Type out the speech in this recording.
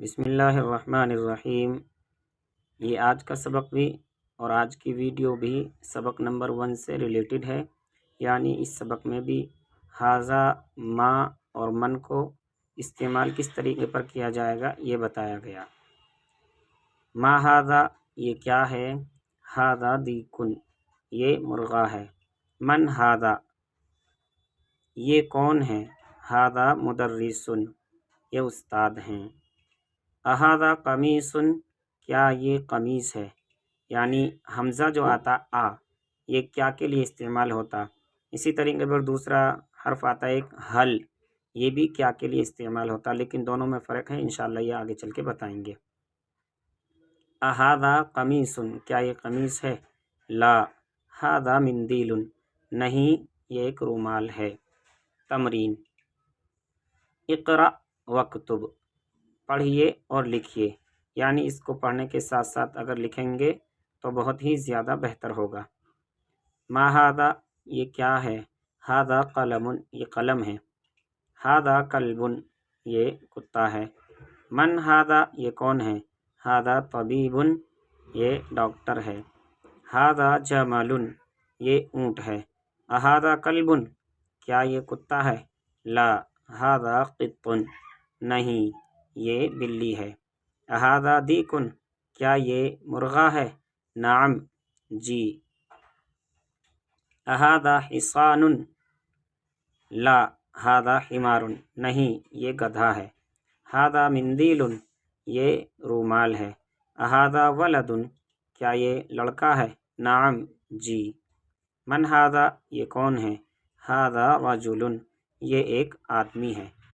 بسم اللہ الرحمن الرحیم۔ یہ آج کا سبق بھی اور آج کی ویڈیو بھی سبق نمبر 1 سے ریلیٹڈ ہے، یعنی اس سبق میں بھی ھذا، ما اور من کو استعمال کس طریقے پر کیا جائے گا یہ بتایا گیا۔ ما ھذا یہ کیا ہے، ھذا دیکن یہ مرغا ہے، من ھذا یہ کون ہے، ھذا مدرسن یہ استاد ہیں، اھذا قمیص کیا یہ قمیص ہے، یعنی حمزہ جو آتا یہ کیا کے لیے استعمال ہوتا۔ اسی طریقے پر دوسرا حرف آتا ہے ایک حل، یہ بھی کیا کے لیے استعمال ہوتا، لیکن دونوں میں فرق ہے، انشاءاللہ یہ آگے چل کے بتائیں گے۔ اھذا قمیص کیا یہ قمیص ہے، لا ھذا مندیل نہیں یہ ایک رومال ہے۔ تمرین، اقرأ وکتب پڑھیے اور لکھیے، یعنی اس کو پڑھنے کے ساتھ ساتھ اگر لکھیں گے تو بہت ہی زیادہ بہتر ہوگا۔ ما ھذا یہ کیا ہے، ھذا قلم یہ قلم ہے، ھذا کلب یہ کتا ہے، من ھذا یہ کون ہے، ھذا طبیب یہ ڈاکٹر ہے، ھذا جمل یہ اونٹ ہے، اھذا کلب کیا یہ کتا ہے، لا ھذا قط نہیں یہ بلی ہے، اھذا دیکن کیا یہ مرغا ہے، نعم جی، اھذا حصان لا ھذا حمار نہیں یہ گدھا ہے، ھذا مندیل یہ رومال ہے، اھذا ولد کیا یہ لڑکا ہے، نعم جی، من ھذا یہ کون ہے، ھذا رجل یہ ایک آدمی ہے۔